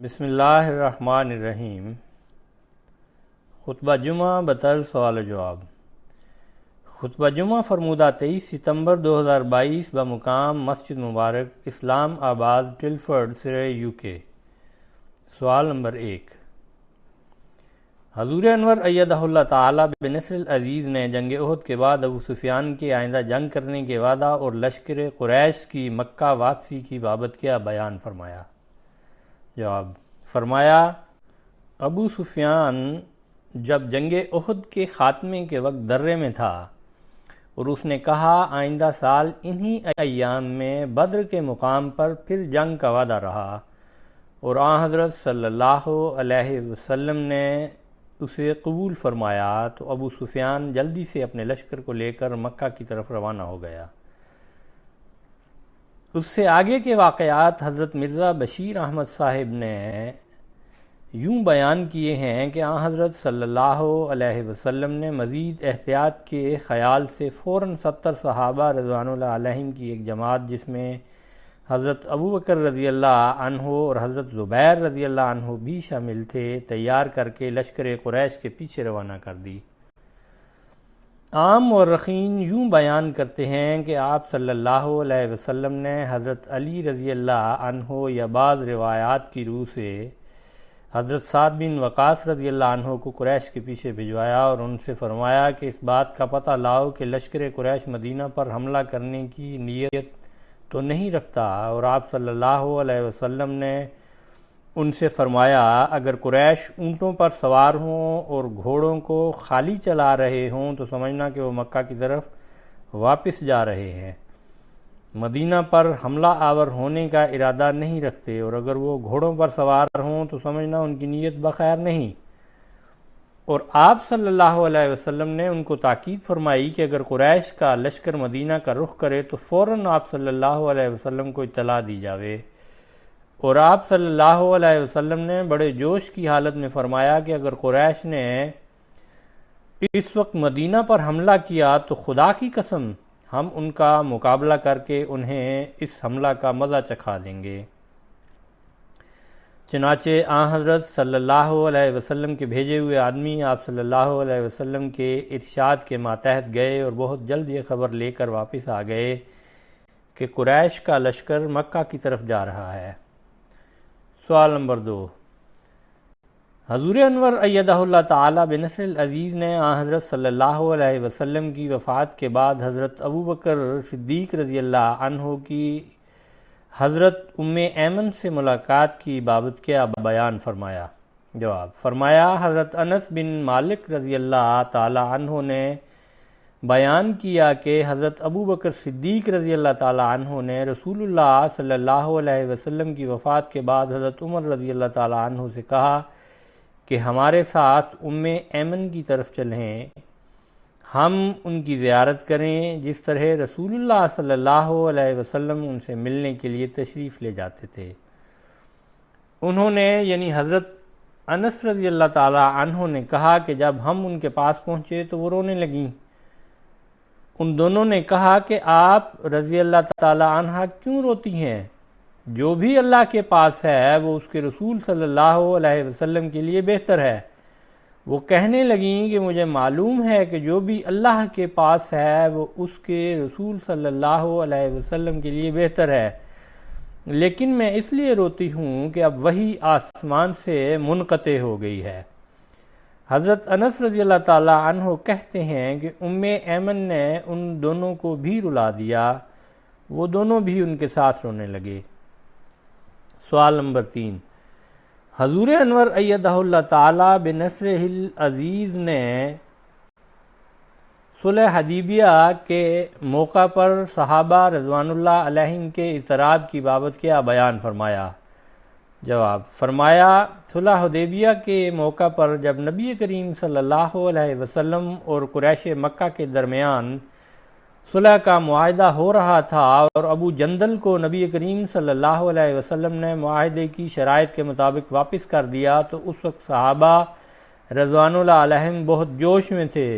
بسم اللہ الرحمن الرحیم۔ خطبہ جمعہ بطرز سوال و جواب۔ خطبہ جمعہ فرمودہ 23 ستمبر 2022 بمقام مسجد مبارک اسلام آباد ٹلفرڈ سرے UK۔ سوال نمبر 1۔ حضور انور ایدہ اللہ تعالی بنصر العزیز نے جنگ احد کے بعد ابو سفیان کے آئندہ جنگ کرنے کے وعدہ اور لشکر قریش کی مکہ واپسی کی بابت کیا بیان فرمایا؟ جواب: فرمایا، ابو سفیان جب جنگ احد کے خاتمے کے وقت درے میں تھا اور اس نے کہا آئندہ سال انہی ایام میں بدر کے مقام پر پھر جنگ کا وعدہ رہا، اور آن حضرت صلی اللہ علیہ وسلم نے اسے قبول فرمایا، تو ابو سفیان جلدی سے اپنے لشکر کو لے کر مکہ کی طرف روانہ ہو گیا۔ اس سے آگے کے واقعات حضرت مرزا بشیر احمد صاحب نے یوں بیان کیے ہیں کہ آن حضرت صلی اللہ علیہ وسلم نے مزید احتیاط کے خیال سے فوراً 70 صحابہ رضوان اللہ علیہم کی ایک جماعت، جس میں حضرت ابو بکر رضی اللہ عنہ اور حضرت زبیر رضی اللہ عنہ بھی شامل تھے، تیار کر کے لشکر قریش کے پیچھے روانہ کر دی۔ عام مورخین یوں بیان کرتے ہیں کہ آپ صلی اللہ علیہ وسلم نے حضرت علی رضی اللہ عنہ یا بعض روایات کی روح سے حضرت سعد بن وقاص رضی اللہ عنہ کو قریش کے پیچھے بھجوایا اور ان سے فرمایا کہ اس بات کا پتہ لاؤ کہ لشکر قریش مدینہ پر حملہ کرنے کی نیت تو نہیں رکھتا، اور آپ صلی اللہ علیہ وسلم نے ان سے فرمایا اگر قریش اونٹوں پر سوار ہوں اور گھوڑوں کو خالی چلا رہے ہوں تو سمجھنا کہ وہ مکہ کی طرف واپس جا رہے ہیں، مدینہ پر حملہ آور ہونے کا ارادہ نہیں رکھتے، اور اگر وہ گھوڑوں پر سوار ہوں تو سمجھنا ان کی نیت بخیر نہیں۔ اور آپ صلی اللہ علیہ وسلم نے ان کو تاکید فرمائی کہ اگر قریش کا لشکر مدینہ کا رخ کرے تو فوراً آپ صلی اللہ علیہ وسلم کو اطلاع دی جاوے، اور آپ صلی اللہ علیہ وسلم نے بڑے جوش کی حالت میں فرمایا کہ اگر قریش نے اس وقت مدینہ پر حملہ کیا تو خدا کی قسم ہم ان کا مقابلہ کر کے انہیں اس حملہ کا مزہ چکھا دیں گے۔ چنانچہ آن حضرت صلی اللہ علیہ وسلم کے بھیجے ہوئے آدمی آپ صلی اللہ علیہ وسلم کے ارشاد کے ماتحت گئے اور بہت جلد یہ خبر لے کر واپس آ گئے کہ قریش کا لشکر مکہ کی طرف جا رہا ہے۔ سوال نمبر 2۔ حضور انور ایدہ اللہ تعالی بنصر العزیز نے آن حضرت صلی اللہ علیہ وسلم کی وفات کے بعد حضرت ابو بکر صدیق رضی اللہ عنہ کی حضرت ام ایمن سے ملاقات کی بابت کیا بیان فرمایا؟ جواب: فرمایا، حضرت انس بن مالک رضی اللہ تعالی عنہ نے بیان کیا کہ حضرت ابو بکر صدیق رضی اللہ تعالی عنہ نے رسول اللہ صلی اللہ علیہ وسلم کی وفات کے بعد حضرت عمر رضی اللہ تعالی عنہ سے کہا کہ ہمارے ساتھ ام ایمن کی طرف چلیں، ہم ان کی زیارت کریں جس طرح رسول اللہ صلی اللہ علیہ وسلم ان سے ملنے کے لیے تشریف لے جاتے تھے۔ انہوں نے یعنی حضرت انس رضی اللہ تعالی عنہ نے کہا کہ جب ہم ان کے پاس پہنچے تو وہ رونے لگیں۔ ان دونوں نے کہا کہ آپ رضی اللہ تعالی عنہ کیوں روتی ہیں؟ جو بھی اللہ کے پاس ہے وہ اس کے رسول صلی اللہ علیہ وسلم کے لیے بہتر ہے۔ وہ کہنے لگیں کہ مجھے معلوم ہے کہ جو بھی اللہ کے پاس ہے وہ اس کے رسول صلی اللہ علیہ وسلم کے لیے بہتر ہے، لیکن میں اس لیے روتی ہوں کہ اب وحی آسمان سے منقطع ہو گئی ہے۔ حضرت انس رضی اللہ تعالی عنہ کہتے ہیں کہ ام ایمن نے ان دونوں کو بھی رلا دیا، وہ دونوں بھی ان کے ساتھ رونے لگے۔ سوال نمبر 3۔ حضور انور ایدہ اللہ تعالی بنصرہ العزیز نے صلح حدیبیہ کے موقع پر صحابہ رضوان اللہ علیہم کے اضطراب کی بابت کیا بیان فرمایا؟ جواب: فرمایا، صلح حدیبیہ کے موقع پر جب نبی کریم صلی اللہ علیہ وسلم اور قریش مکہ کے درمیان صلح کا معاہدہ ہو رہا تھا اور ابو جندل کو نبی کریم صلی اللہ علیہ وسلم نے معاہدے کی شرائط کے مطابق واپس کر دیا، تو اس وقت صحابہ رضوان اللہ علیہم بہت جوش میں تھے۔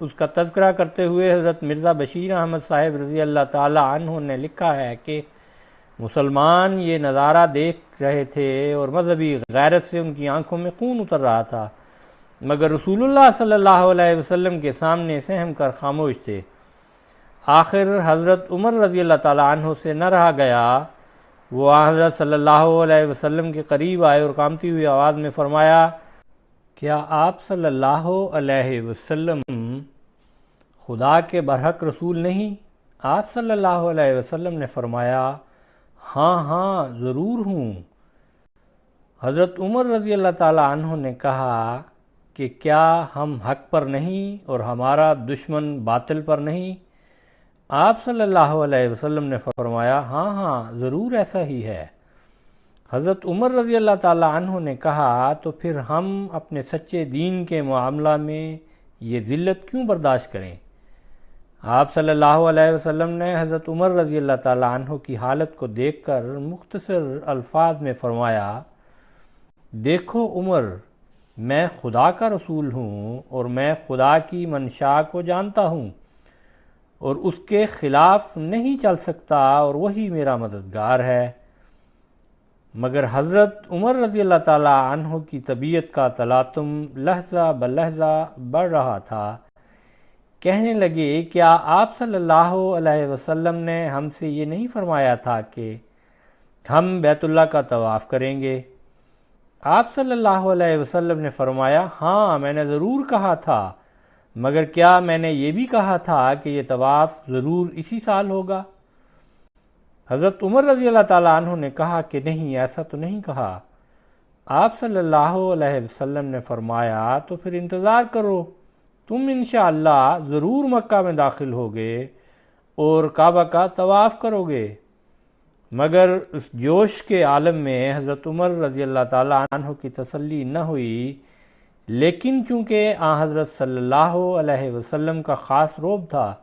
اس کا تذکرہ کرتے ہوئے حضرت مرزا بشیر احمد صاحب رضی اللہ تعالی عنہ نے لکھا ہے کہ مسلمان یہ نظارہ دیکھ رہے تھے اور مذہبی غیرت سے ان کی آنکھوں میں خون اتر رہا تھا، مگر رسول اللہ صلی اللہ علیہ وسلم کے سامنے سہم کر خاموش تھے۔ آخر حضرت عمر رضی اللہ تعالیٰ عنہ سے نہ رہا گیا، وہ حضرت صلی اللہ علیہ وسلم کے قریب آئے اور کانپتی ہوئی آواز میں فرمایا، کیا آپ صلی اللہ علیہ وسلم خدا کے برحق رسول نہیں؟ آپ صلی اللہ علیہ وسلم نے فرمایا، ہاں ہاں ضرور ہوں۔ حضرت عمر رضی اللہ تعالیٰ عنہ نے کہا کہ کیا ہم حق پر نہیں اور ہمارا دشمن باطل پر نہیں؟ آپ صلی اللہ علیہ وسلم نے فرمایا، ہاں ہاں ضرور ایسا ہی ہے۔ حضرت عمر رضی اللہ تعالیٰ عنہ نے کہا، تو پھر ہم اپنے سچے دین کے معاملہ میں یہ ذلت کیوں برداشت کریں؟ آپ صلی اللہ علیہ وسلم نے حضرت عمر رضی اللہ تعالیٰ عنہ کی حالت کو دیکھ کر مختصر الفاظ میں فرمایا، دیکھو عمر، میں خدا کا رسول ہوں اور میں خدا کی منشا کو جانتا ہوں اور اس کے خلاف نہیں چل سکتا اور وہی میرا مددگار ہے۔ مگر حضرت عمر رضی اللہ تعالیٰ عنہ کی طبیعت کا تلاطم لحظہ بلحظہ بڑھ رہا تھا۔ کہنے لگے، کیا آپ صلی اللہ علیہ وسلم نے ہم سے یہ نہیں فرمایا تھا کہ ہم بیت اللہ کا طواف کریں گے؟ آپ صلی اللہ علیہ وسلم نے فرمایا، ہاں میں نے ضرور کہا تھا، مگر کیا میں نے یہ بھی کہا تھا کہ یہ طواف ضرور اسی سال ہوگا؟ حضرت عمر رضی اللہ تعالیٰ عنہ نے کہا کہ نہیں، ایسا تو نہیں کہا۔ آپ صلی اللہ علیہ وسلم نے فرمایا، تو پھر انتظار کرو، تم انشاءاللہ ضرور مکہ میں داخل ہوگے اور کعبہ کا طواف کرو گے۔ مگر اس جوش کے عالم میں حضرت عمر رضی اللہ تعالیٰ عنہ کی تسلی نہ ہوئی، لیکن چونکہ حضرت صلی اللہ علیہ وسلم کا خاص روب تھا،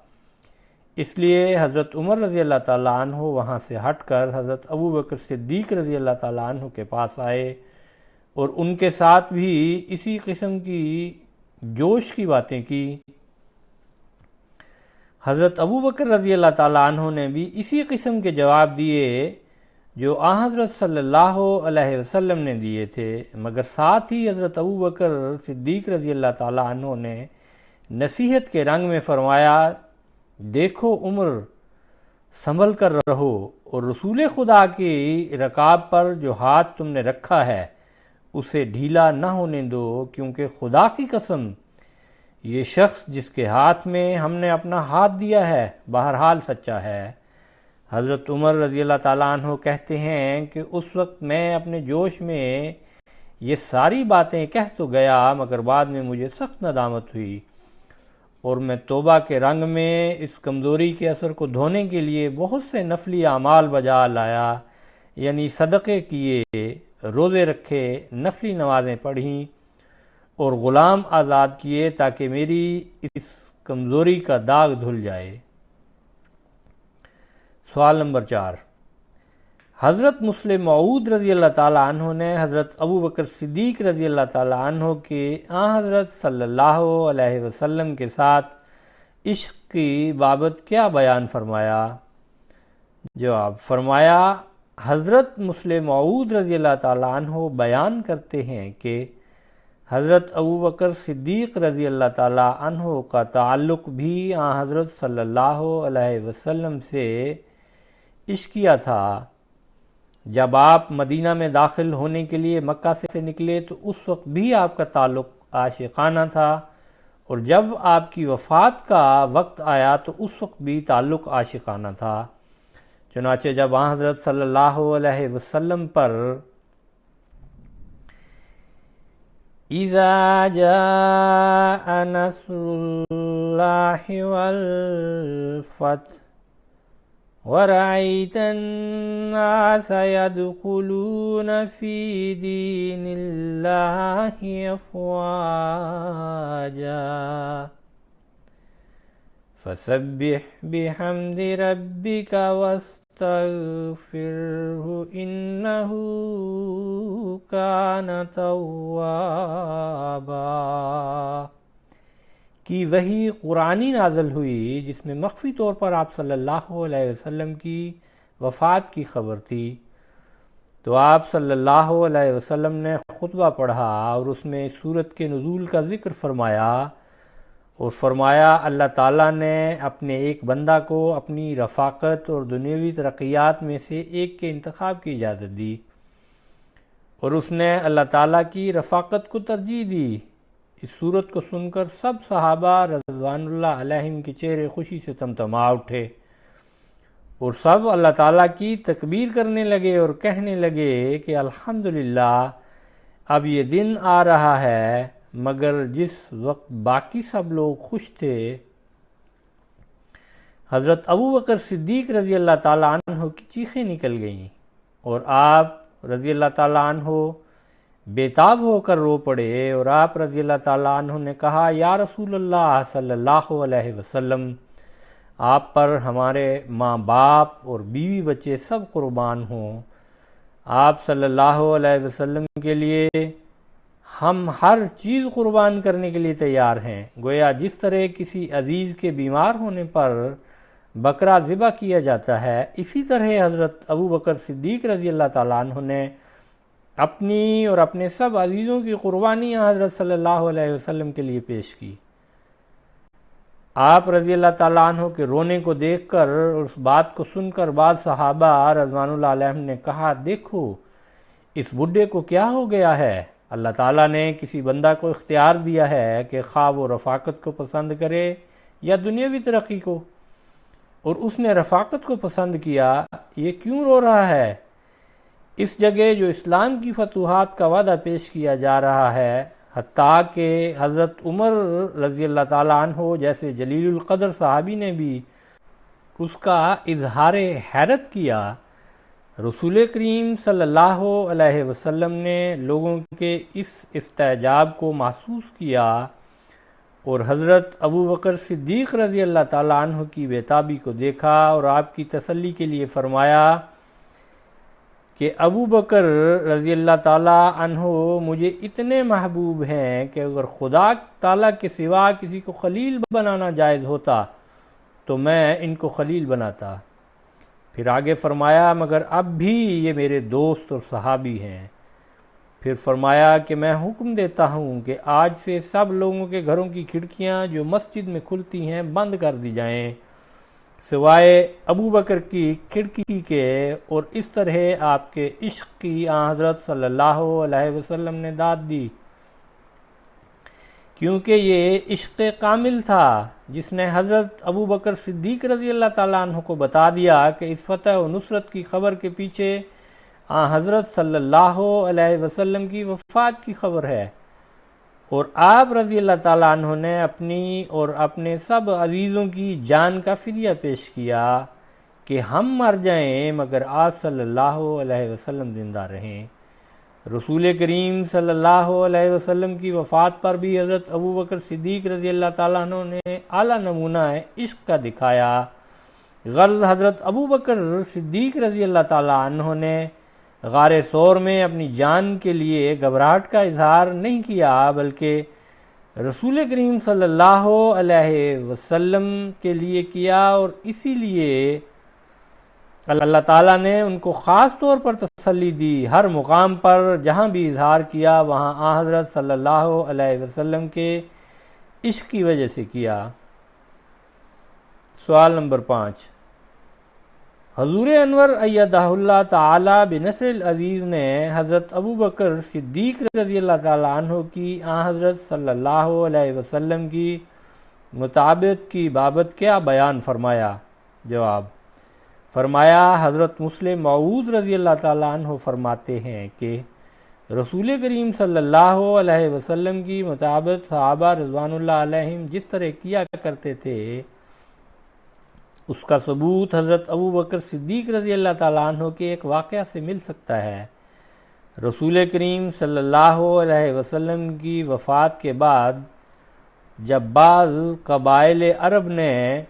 اس لیے حضرت عمر رضی اللہ تعالیٰ عنہ وہاں سے ہٹ کر حضرت ابو بکر صدیق رضی اللہ تعالیٰ عنہ کے پاس آئے اور ان کے ساتھ بھی اسی قسم کی جوش کی باتیں کی۔ حضرت ابو بکر رضی اللہ تعالیٰ عنہ نے بھی اسی قسم کے جواب دیے جو حضرت صلی اللہ علیہ وسلم نے دیے تھے، مگر ساتھ ہی حضرت ابو بکر صدیق رضی اللہ تعالیٰ عنہ نے نصیحت کے رنگ میں فرمایا، دیکھو عمر، سنبھل کر رہو اور رسول خدا کی رکاب پر جو ہاتھ تم نے رکھا ہے اسے ڈھیلا نہ ہونے دو، کیونکہ خدا کی قسم یہ شخص جس کے ہاتھ میں ہم نے اپنا ہاتھ دیا ہے بہرحال سچا ہے۔ حضرت عمر رضی اللہ تعالیٰ عنہ کہتے ہیں کہ اس وقت میں اپنے جوش میں یہ ساری باتیں کہہ تو گیا، مگر بعد میں مجھے سخت ندامت ہوئی اور میں توبہ کے رنگ میں اس کمزوری کے اثر کو دھونے کے لیے بہت سے نفلی اعمال بجا لایا، یعنی صدقے کیے، روزے رکھے، نفلی نمازیں پڑھیں اور غلام آزاد کیے تاکہ میری اس کمزوری کا داغ دھل جائے۔ سوال نمبر 4، حضرت مسلم موعود رضی اللہ تعالیٰ عنہ نے حضرت ابو بکر صدیق رضی اللہ تعالیٰ عنہ کے حضرت صلی اللہ علیہ وسلم کے ساتھ عشق کی بابت کیا بیان فرمایا؟ جواب، فرمایا، حضرت مسلم موعود رضی اللہ تعالیٰ عنہ بیان کرتے ہیں کہ حضرت ابو بکر صدیق رضی اللہ تعالیٰ عنہ کا تعلق بھی حضرت صلی اللہ علیہ وسلم سے عشقیہ تھا۔ جب آپ مدینہ میں داخل ہونے کے لیے مکہ سے نکلے تو اس وقت بھی آپ کا تعلق عاشقانہ تھا، اور جب آپ کی وفات کا وقت آیا تو اس وقت بھی تعلق عاشقانہ تھا۔ چنانچہ جب حضرت صلی اللہ علیہ وسلم پر اِذَا جَاءَ نَصْرُ اللَّهِ وَالْفَتْحُ وَرَأَيْتَ النَّاسَ يَدْخُلُونَ فِي دِينِ اللَّهِ أَفْوَاجًا فَسَبِّحْ بِحَمْدِ رَبِّكَ وَاسْتَغْفِرْهُ إِنَّهُ كَانَ تَوَّابًا کی وحی قرآنی نازل ہوئی، جس میں مخفی طور پر آپ صلی اللہ علیہ وسلم کی وفات کی خبر تھی، تو آپ صلی اللہ علیہ وسلم نے خطبہ پڑھا اور اس میں سورت کے نزول کا ذکر فرمایا، اور فرمایا اللہ تعالیٰ نے اپنے ایک بندہ کو اپنی رفاقت اور دنیاوی ترقیات میں سے ایک کے انتخاب کی اجازت دی، اور اس نے اللہ تعالیٰ کی رفاقت کو ترجیح دی۔ اس صورت کو سن کر سب صحابہ رضوان اللہ علیہم کے چہرے خوشی سے تمتما اٹھے، اور سب اللہ تعالیٰ کی تکبیر کرنے لگے اور کہنے لگے کہ الحمدللہ، اب یہ دن آ رہا ہے، مگر جس وقت باقی سب لوگ خوش تھے، حضرت ابو بکر صدیق رضی اللہ تعالیٰ عنہ کی چیخیں نکل گئیں، اور آپ رضی اللہ تعالیٰ عنہ بےتاب ہو کر رو پڑے، اور آپ رضی اللہ تعالیٰ عنہ نے کہا یا رسول اللہ صلی اللہ علیہ وسلم، آپ پر ہمارے ماں باپ اور بیوی بچے سب قربان ہوں، آپ صلی اللہ علیہ وسلم کے لیے ہم ہر چیز قربان کرنے کے لیے تیار ہیں۔ گویا جس طرح کسی عزیز کے بیمار ہونے پر بکرا ذبح کیا جاتا ہے، اسی طرح حضرت ابو بکر صدیق رضی اللہ تعالیٰ عنہ نے اپنی اور اپنے سب عزیزوں کی قربانیاں حضرت صلی اللہ علیہ وسلم کے لیے پیش کی۔ آپ رضی اللہ تعالیٰ عنہ کے رونے کو دیکھ کر اور اس بات کو سن کر بعض صحابہ رضوان اللہ علیہم نے کہا، دیکھو اس بڈھے کو کیا ہو گیا ہے، اللہ تعالیٰ نے کسی بندہ کو اختیار دیا ہے کہ خواہ وہ رفاقت کو پسند کرے یا دنیاوی ترقی کو، اور اس نے رفاقت کو پسند کیا، یہ کیوں رو رہا ہے؟ اس جگہ جو اسلام کی فتوحات کا وعدہ پیش کیا جا رہا ہے، حتیٰ کہ حضرت عمر رضی اللہ تعالیٰ عنہ جیسے جلیل القدر صحابی نے بھی اس کا اظہار حیرت کیا، رسول کریم صلی اللہ علیہ وسلم نے لوگوں کے اس استعجاب کو محسوس کیا، اور حضرت ابو بکر صدیق رضی اللہ تعالیٰ عنہ کی بےتابی کو دیکھا، اور آپ کی تسلی کے لیے فرمایا کہ ابو بکر رضی اللہ تعالیٰ عنہ مجھے اتنے محبوب ہیں کہ اگر خدا تعالیٰ کے سوا کسی کو خلیل بنانا جائز ہوتا تو میں ان کو خلیل بناتا۔ پھر آگے فرمایا مگر اب بھی یہ میرے دوست اور صحابی ہیں۔ پھر فرمایا کہ میں حکم دیتا ہوں کہ آج سے سب لوگوں کے گھروں کی کھڑکیاں جو مسجد میں کھلتی ہیں بند کر دی جائیں، سوائے ابو بکر کی کھڑکی کے، اور اس طرح آپ کے عشق کی حضرت صلی اللہ علیہ وسلم نے داد دی، کیونکہ یہ عشق کامل تھا جس نے حضرت ابو بکر صدیق رضی اللہ تعالیٰ عنہ کو بتا دیا کہ اس فتح و نصرت کی خبر کے پیچھے حضرت صلی اللہ علیہ وسلم کی وفات کی خبر ہے، اور آپ رضی اللہ تعالیٰ عنہ نے اپنی اور اپنے سب عزیزوں کی جان کا فدیہ پیش کیا کہ ہم مر جائیں مگر آپ صلی اللہ علیہ وسلم زندہ رہیں۔ رسول کریم صلی اللہ علیہ وسلم کی وفات پر بھی حضرت ابو بکر صدیق رضی اللہ تعالیٰ عنہ نے اعلیٰ نمونہ عشق کا دکھایا۔ غرض حضرت ابو بکر صدیق رضی اللہ تعالیٰ عنہ نے غار ثور میں اپنی جان کے لیے گھبراہٹ کا اظہار نہیں کیا، بلکہ رسول کریم صلی اللہ علیہ وسلم کے لیے کیا، اور اسی لیے اللہ تعالیٰ نے ان کو خاص طور پر تسلی دی۔ ہر مقام پر جہاں بھی اظہار کیا وہاں حضرت صلی اللہ علیہ وسلم کے عشق کی وجہ سے کیا۔ سوال نمبر 5، حضور انور ایدہ اللہ تعالی بنصر العزیز نے حضرت ابو بکر صدیق رضی اللہ تعالیٰ عنہ کی حضرت صلی اللہ علیہ وسلم کی مطابقت کی بابت کیا بیان فرمایا؟ جواب، فرمایا حضرت مسلم موعود رضی اللہ تعالیٰ عنہ فرماتے ہیں کہ رسول کریم صلی اللہ علیہ وسلم کی مطابقت صحابہ رضوان اللہ علیہم جس طرح کیا کرتے تھے اس کا ثبوت حضرت ابو بکر صدیق رضی اللہ تعالیٰ عنہ کے ایک واقعہ سے مل سکتا ہے۔ رسول کریم صلی اللہ علیہ وسلم کی وفات کے بعد جب بعض قبائل عرب نے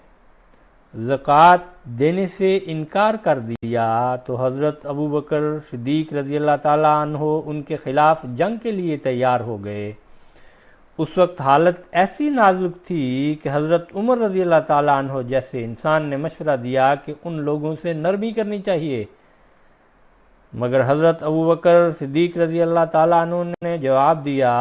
زکوٰۃ دینے سے انکار کر دیا تو حضرت ابو بکر صدیق رضی اللہ تعالیٰ عنہ ان کے خلاف جنگ کے لیے تیار ہو گئے۔ اس وقت حالت ایسی نازک تھی کہ حضرت عمر رضی اللہ تعالیٰ عنہ جیسے انسان نے مشورہ دیا کہ ان لوگوں سے نرمی کرنی چاہیے، مگر حضرت ابو بکر صدیق رضی اللہ تعالیٰ عنہ نے جواب دیا،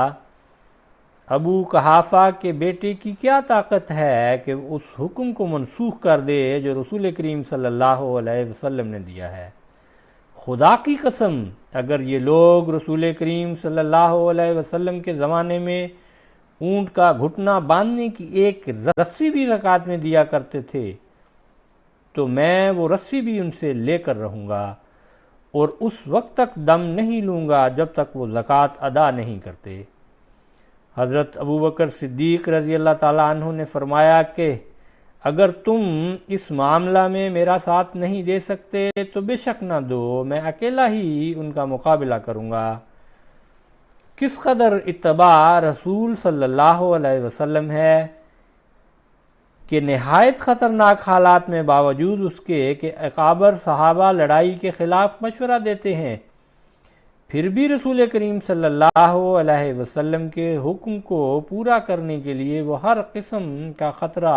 ابو قحافہ کے بیٹے کی کیا طاقت ہے کہ اس حکم کو منسوخ کر دے جو رسول کریم صلی اللہ علیہ وسلم نے دیا ہے؟ خدا کی قسم، اگر یہ لوگ رسول کریم صلی اللہ علیہ وسلم کے زمانے میں اونٹ کا گھٹنا باندھنے کی ایک رسی بھی زکوٰۃ میں دیا کرتے تھے تو میں وہ رسی بھی ان سے لے کر رہوں گا اور اس وقت تک دم نہیں لوں گا جب تک وہ زکوٰۃ ادا نہیں کرتے۔ حضرت ابو بکر صدیق رضی اللہ تعالیٰ عنہ نے فرمایا کہ اگر تم اس معاملہ میں میرا ساتھ نہیں دے سکتے تو بے شک نہ دو، میں اکیلا ہی ان کا مقابلہ کروں گا۔ کس قدر اتباع رسول صلی اللہ علیہ وسلم ہے کہ نہایت خطرناک حالات میں باوجود اس کے کہ اکابر صحابہ لڑائی کے خلاف مشورہ دیتے ہیں، پھر بھی رسول کریم صلی اللہ علیہ وسلم کے حکم کو پورا کرنے کے لیے وہ ہر قسم کا خطرہ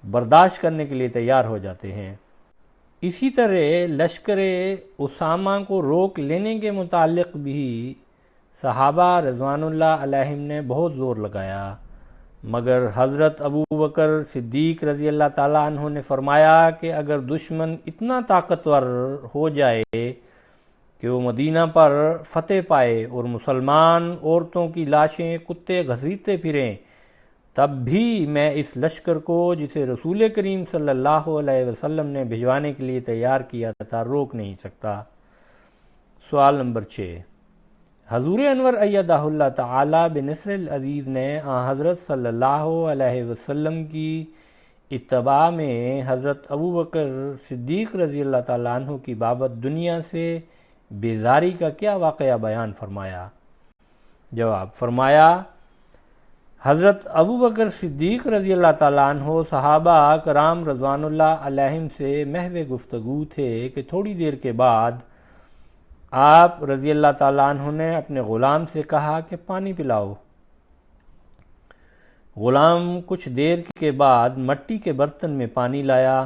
برداشت کرنے کے لیے تیار ہو جاتے ہیں۔ اسی طرح لشکر اسامہ کو روک لینے کے متعلق بھی صحابہ رضوان اللہ علیہم نے بہت زور لگایا، مگر حضرت ابو بکر صدیق رضی اللہ تعالیٰ عنہ نے فرمایا کہ اگر دشمن اتنا طاقتور ہو جائے کہ وہ مدینہ پر فتح پائے اور مسلمان عورتوں کی لاشیں کتے گھسیٹتے پھریں، تب بھی میں اس لشکر کو جسے رسول کریم صلی اللہ علیہ وسلم نے بھجوانے کے لیے تیار کیا تھا روک نہیں سکتا۔ سوال نمبر 6، حضور انور ایدہ اللہ تعالی بنصر العزیز نے حضرت صلی اللہ علیہ وسلم کی اتباع میں حضرت ابو بکر صدیق رضی اللہ تعالیٰ عنہ کی بابت دنیا سے بیزاری کا کیا واقعہ بیان فرمایا؟ جواب، فرمایا حضرت ابو بکر صدیق رضی اللہ تعالیٰ عنہ صحابہ کرام رضوان اللہ علیہم سے محو گفتگو تھے کہ تھوڑی دیر کے بعد آپ رضی اللہ تعالیٰ عنہ نے اپنے غلام سے کہا کہ پانی پلاؤ۔ غلام کچھ دیر کے بعد مٹی کے برتن میں پانی لایا۔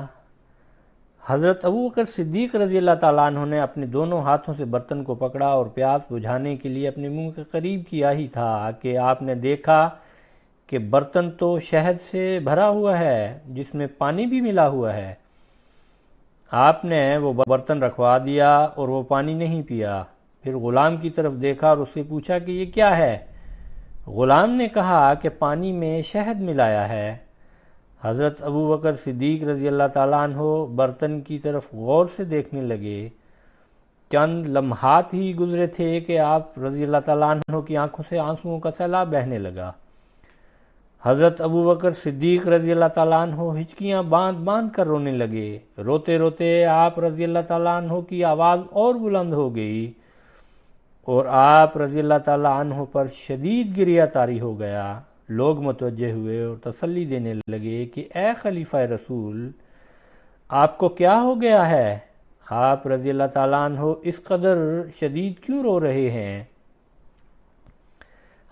حضرت ابو بکر صدیق رضی اللہ تعالیٰ عنہ نے اپنے دونوں ہاتھوں سے برتن کو پکڑا اور پیاس بجھانے کے لیے اپنے منہ کے قریب کیا ہی تھا کہ آپ نے دیکھا کہ برتن تو شہد سے بھرا ہوا ہے جس میں پانی بھی ملا ہوا ہے۔ آپ نے وہ برتن رکھوا دیا اور وہ پانی نہیں پیا۔ پھر غلام کی طرف دیکھا اور اس سے پوچھا کہ یہ کیا ہے؟ غلام نے کہا کہ پانی میں شہد ملایا ہے۔ حضرت ابو بکر صدیق رضی اللہ تعالیٰ عنہ برتن کی طرف غور سے دیکھنے لگے۔ چند لمحات ہی گزرے تھے کہ آپ رضی اللہ تعالیٰ عنہ کی آنکھوں سے آنسوؤں کا سیلاب بہنے لگا۔ حضرت ابو بکر صدیق رضی اللہ تعالیٰ عنہ ہچکیاں باندھ باندھ کر رونے لگے۔ روتے روتے آپ رضی اللہ تعالیٰ عنہ کی آواز اور بلند ہو گئی اور آپ رضی اللہ تعالیٰ عنہ پر شدید گریہ طاری ہو گیا۔ لوگ متوجہ ہوئے اور تسلی دینے لگے کہ اے خلیفہ رسول، آپ کو کیا ہو گیا ہے؟ آپ رضی اللہ تعالیٰ عنہ اس قدر شدید کیوں رو رہے ہیں؟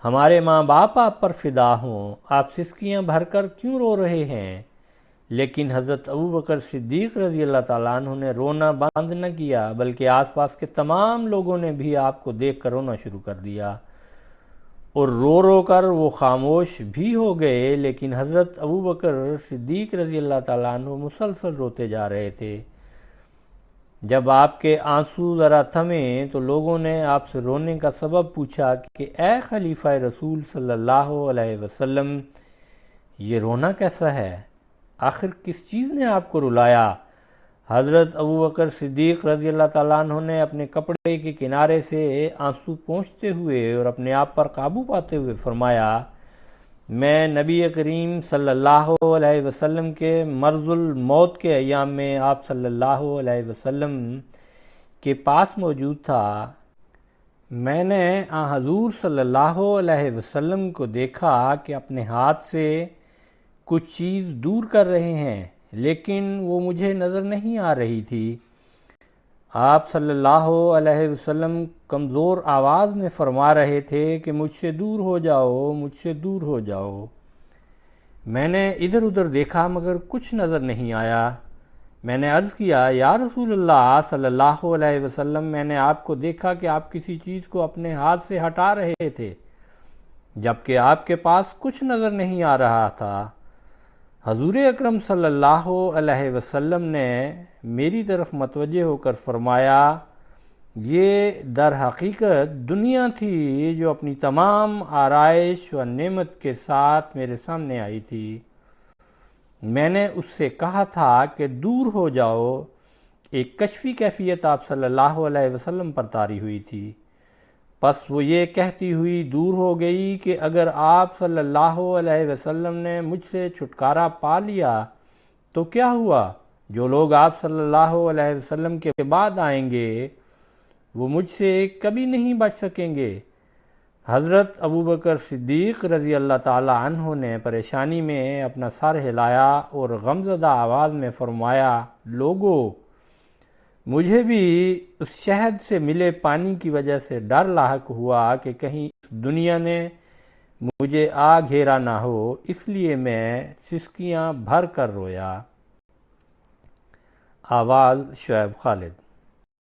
ہمارے ماں باپ آپ پر فدا ہوں، آپ سسکیاں بھر کر کیوں رو رہے ہیں؟ لیکن حضرت ابو بکر صدیق رضی اللہ تعالیٰ عنہ نے رونا بند نہ کیا، بلکہ آس پاس کے تمام لوگوں نے بھی آپ کو دیکھ کر رونا شروع کر دیا اور رو رو کر وہ خاموش بھی ہو گئے۔ لیکن حضرت ابو بکر صدیق رضی اللہ تعالیٰ عنہ مسلسل روتے جا رہے تھے۔ جب آپ کے آنسو ذرا تھمے تو لوگوں نے آپ سے رونے کا سبب پوچھا کہ اے خلیفہ رسول صلی اللہ علیہ وسلم، یہ رونا کیسا ہے؟ آخر کس چیز نے آپ کو رلایا؟ حضرت ابو بکر صدیق رضی اللہ تعالیٰ عنہ نے اپنے کپڑے کے کنارے سے آنسو پونچھتے ہوئے اور اپنے آپ پر قابو پاتے ہوئے فرمایا، میں نبی کریم صلی اللہ علیہ وسلم کے مرض الموت کے ایام میں آپ صلی اللہ علیہ وسلم کے پاس موجود تھا۔ میں نے حضور صلی اللہ علیہ وسلم کو دیکھا کہ اپنے ہاتھ سے کچھ چیز دور کر رہے ہیں، لیکن وہ مجھے نظر نہیں آ رہی تھی۔ آپ صلی اللہ علیہ وسلم کمزور آواز میں فرما رہے تھے کہ مجھ سے دور ہو جاؤ، مجھ سے دور ہو جاؤ۔ میں نے ادھر ادھر دیکھا مگر کچھ نظر نہیں آیا۔ میں نے عرض کیا یا رسول اللہ صلی اللہ علیہ وسلم، میں نے آپ کو دیکھا کہ آپ کسی چیز کو اپنے ہاتھ سے ہٹا رہے تھے جبکہ آپ کے پاس کچھ نظر نہیں آ رہا تھا۔ حضور اکرم صلی اللہ علیہ وسلم نے میری طرف متوجہ ہو کر فرمایا، یہ در حقیقت دنیا تھی جو اپنی تمام آرائش و نعمت کے ساتھ میرے سامنے آئی تھی۔ میں نے اس سے کہا تھا کہ دور ہو جاؤ۔ ایک کشفی کیفیت آپ صلی اللہ علیہ وسلم پر طاری ہوئی تھی، پس وہ یہ کہتی ہوئی دور ہو گئی کہ اگر آپ صلی اللہ علیہ وسلم نے مجھ سے چھٹکارا پا لیا تو کیا ہوا؟ جو لوگ آپ صلی اللہ علیہ وسلم کے بعد آئیں گے وہ مجھ سے کبھی نہیں بچ سکیں گے۔ حضرت ابوبکر صدیق رضی اللہ تعالی عنہ نے پریشانی میں اپنا سر ہلایا اور غمزدہ آواز میں فرمایا، لوگو، مجھے بھی اس شہد سے ملے پانی کی وجہ سے ڈر لاحق ہوا کہ کہیں اس دنیا نے مجھے آ گھیرا نہ ہو، اس لیے میں سسکیاں بھر کر رویا۔ آواز شعیب خالد۔